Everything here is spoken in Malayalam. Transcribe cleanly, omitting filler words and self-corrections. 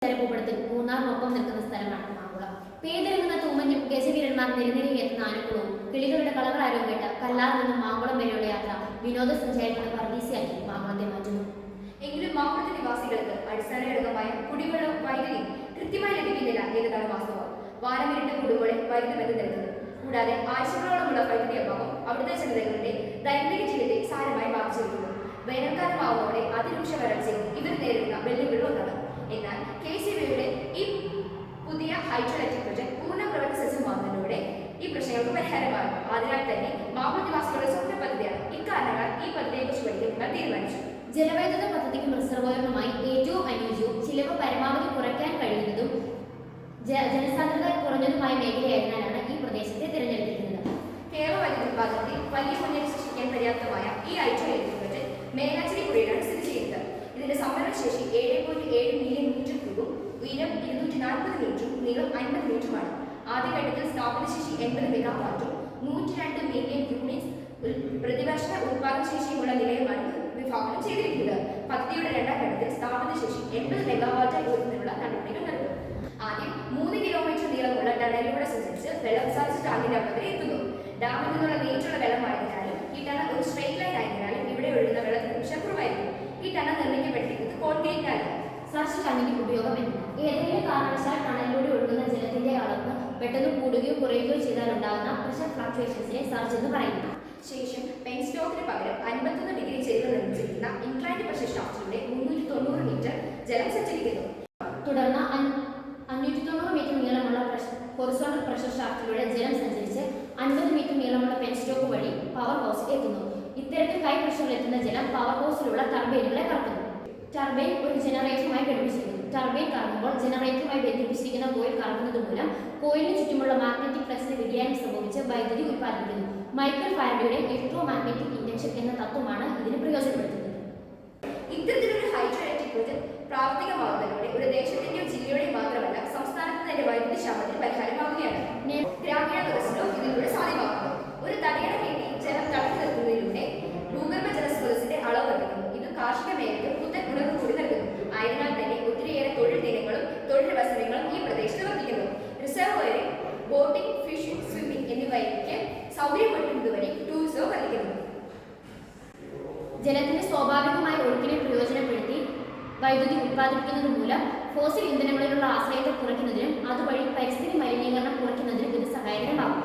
ഭൂപടത്തിൽ മൂന്നാറിനൊപ്പം നിൽക്കുന്ന സ്ഥലമാണ് മാങ്കുളം. പെയ്തിറങ്ങുന്ന തൂമഞ്ഞും ഗജവീരന്മാർ നിരനിരയെത്തുന്ന ആനക്കുളവും കിളികളുടെ കളകളാരും കേട്ട കല്ലാറിൽ നിന്നും മാങ്കുളം വരെയുള്ള യാത്ര വിനോദസഞ്ചാരികളുടെ പർദീസയാക്കി മാങ്കുളത്തെ മാറ്റുന്നു. എങ്കിലും മാങ്കുളത്തെ നിവാസികൾക്ക് അടിസ്ഥാന ഘടകമായ കുടിവെള്ളവും വൈദ്യുതി കൃത്യമായി ലഭിക്കുന്നില്ല എന്നതാണ് വാസ്തവം. വാനമിരുട്ട് കൂടുമ്പോഴേ വൈദ്യുതി ബന്ധം നിൽക്കുന്നു. കൂടാതെ ആഴ്ചകളോളമുള്ള വൈദ്യുതി അഭാവം അവിടുത്തെ ജനതകളുടെ ദൈനംദിന ജീവിതത്തെ സാരമായി ബാധിച്ചിരിക്കുന്നു. വേനൽക്കാലമാവുന്നതോടെ അതിരൂക്ഷ വരൾച്ചയും ഇവർ നേരിടുന്ന വെല്ലുവിളികൾ ഒന്നാണ്. എന്നാൽ KCBയുടെ ഈ പുതിയ ഹൈഡ്രോ ഇലക്ട്രിക് പ്രൊജക്ട് പൂർണ്ണ പ്രവർത്തി സജ്ജമാകുന്നതിലൂടെ ഈ പ്രശ്നങ്ങൾക്ക് പരിഹാരമാകും. അതിനാൽ തന്നെ മാങ്കുളം നിവാസികളുടെ സ്വപ്ന പദ്ധതിയാണ്. ഇക്കാരണങ്ങളാൽ ഈ പദ്ധതിയെക്കുറിച്ച് പഠിക്കാൻ തീരുമാനിച്ചു. ജലവൈദ്യുത പദ്ധതിക്കും റിസർവോയറിനുമായി ഏറ്റവും അനുയോജ്യവും ചിലവ് പരമാവധി കുറയ്ക്കാൻ കഴിയുന്നതും ജനസാന്ദ്രത കുറഞ്ഞതുമായ മേഖലയായതിനാലാണ് ഈ പ്രദേശത്തെ തിരഞ്ഞെടുത്തിരിക്കുന്നത്. കേരള വൈദ്യുതി വിഭാഗത്തിൽ വലിയ മുന്നേറ്റം സൃഷ്ടിക്കാൻ പര്യാപ്തമായ ഈ ഹൈഡ്രോ ഇലക്ട്രിക് പ്രൊജക്ട് മേലാച്ചിരി പുഴയിലാണ് സ്ഥിതി ചെയ്യുന്നത്. ഇതിന്റെ സംഭരണ ശേഷി 7.7 മില്യൺ മീറ്റർ ക്യൂബും ഉയരം 240 മീറ്ററും നീളം 50 മീറ്ററുമാണ്. ആദ്യഘട്ടത്തിൽ സ്ഥാപന ശേഷി 80 മെഗാവാട്ടും 102 മില്യൺ യൂണിറ്റ്സ് പ്രതിവർഷ ഉത്പാദന ശേഷിയുമുള്ള നിലയമാണ് വിഭാവനം ചെയ്തിരിക്കുന്നത്. പദ്ധതിയുടെ രണ്ടാം ഘട്ടത്തിൽ സ്ഥാപന ശേഷി 80 മെഗാവാട്ടായി ഉയർത്തുന്നതിനുള്ള നടപടികൾ നടത്തും. ആദ്യം 3 കിലോമീറ്റർ നീളമുള്ള ടണലിലൂടെ സഞ്ചരിച്ച് വെള്ളം സാധിച്ച ടാങ്കിന്റെ അവിടെ വരെ എത്തുന്നു. ഡാമിൽ നിന്നുള്ള നേരിട്ടുള്ള വെള്ളമായതിനാലും ഈ ടണൽ ഒരു സ്ട്രെയിറ്റ് ലൈൻ ആയതിനാലും ഇവിടെ ഒഴുകുന്ന വെള്ളത്തിന് ശക്തമായിരിക്കും. ഈ ടണൽ നിർമ്മിക്കപ്പെട്ടിരിക്കുന്നത് കോൺക്രീറ്റിനാണ്. സർച്ച് ടണ്ണിന്റെ ഉപയോഗം എന്താണ്? ഏതെങ്കിലും കാരണവശാൽ ടണലിലൂടെ ഒഴുകുന്ന ജലത്തിന്റെ അളവ് പെട്ടെന്ന് കൂടുകയോ കുറയുകയോ ചെയ്താൽ ഉണ്ടാകുന്ന പ്രഷർ ഫ്ലക്ച്വേഷൻസിനെ സർച്ച് എന്ന് പറയുന്നു. ശേഷം പെൻസ്റ്റോക്കിന് പകരം 51 ഡിഗ്രി ചെരിവ് നിർമ്മിച്ചിരിക്കുന്ന ഇൻക്ലൈൻഡ് പ്രഷർ ഷാഫ്റ്റിലൂടെ 390 മീറ്റർ ജലം സഞ്ചരിക്കുന്നു. തുടർന്ന് 590 മീറ്റർ നീളമുള്ള ഹൊറിസോണ്ടൽ പ്രഷർ ഷാഫ്റ്റിലൂടെ ജലം സഞ്ചരിച്ച് 50 മീറ്റർ നീളമുള്ള പെൻസ്റ്റോക്ക് വഴി പവർ ഹൗസിൽ എത്തുന്നു. ഇത്തരത്തിൽ ഹൈ പ്രഷറിൽ എത്തുന്ന ജലം പവർ ഹൗസിലുള്ള ടർബൈനുകളെ കറക്കുന്നു. ടർബൈൻ ഒരു ജനറേറ്ററുമായി ഘടിപ്പിച്ചിരിക്കുന്നു. ടർബൈൻ കറങ്ങുമ്പോൾ ജനറേറ്ററുമായി ബന്ധിപ്പിച്ചിരിക്കുന്ന കോയിൽ കറങ്ങുന്നത് മൂലം കോയിലിന് ചുറ്റുമുള്ള മാഗ്നറ്റിക് ഫ്ലക്സിന് വ്യതിയാനം സംഭവിച്ച് വൈദ്യുതി ഉത്പാദിപ്പിക്കുന്നു. മൈക്കൽ ഫാരഡെയുടെ ഇലക്ട്രോ മാഗ്നറ്റിക് ഇൻഡക്ഷൻ എന്ന തത്വമാണ് ഇതിന് പ്രയോജനപ്പെടുത്തുന്നത്. ഇത്തരത്തിലൊരു ഹൈഡ്രോ ഇലക്ട്രിക് പ്രൊജക്ട് പ്രാവർത്തികമാകുന്നതിലൂടെ ഒരു ദേശത്തിന്റെയോ ജില്ലയുടെയോ മാത്രമല്ല സംസ്ഥാനത്ത് തന്നെ വൈദ്യുതി ക്ഷാമത്തിന് പരിഹാരമാവുകയാണ്. ഗ്രാമീണ വികസനവും ഇതിലൂടെ സാധ്യമാക്കുന്നു. ഒരു തടയണ കെട്ടി ജലം തടഞ്ഞു നിർത്തുന്നതിലൂടെ ഭൂഗർഭ ജലസ്രോതസ്സിന്റെ അളവ് വർദ്ധിക്കുന്നു. ഇത് കാർഷിക മേഖലയ്ക്ക് പുത്തൻ ഉണർവ് കൂടി നൽകുന്നു. ആയതിനാൽ തന്നെ ഒത്തിരിയേറെ തൊഴിൽ ദിനങ്ങളും തൊഴിലവസരങ്ങളും ഈ പ്രദേശത്ത് വർദ്ധിക്കുന്നു. റിസർവോയറിംഗ്, ബോട്ടിംഗ്, ഫിഷിംഗ്, സ്വിമ്മിംഗ് എന്നിവയ്ക്ക് സൗകര്യമൊരുക്കുന്നതുവരെ ടൂറിസവും വർദ്ധിക്കുന്നു. ജലത്തിന്റെ സ്വാഭാവികമായ ഒഴുക്കിനെ പ്രയോജനപ്പെടുത്തി വൈദ്യുതി ഉത്പാദിപ്പിക്കുന്നത് മൂലം ഫോസിൽ ഇന്ധനങ്ങളിലുള്ള ആശ്രയത്തെ കുറയ്ക്കുന്നതിനും അതുവഴി പരിസ്ഥിതി മലിനീകരണം കുറയ്ക്കുന്നതിനും ഇത് സഹായകരമാകും.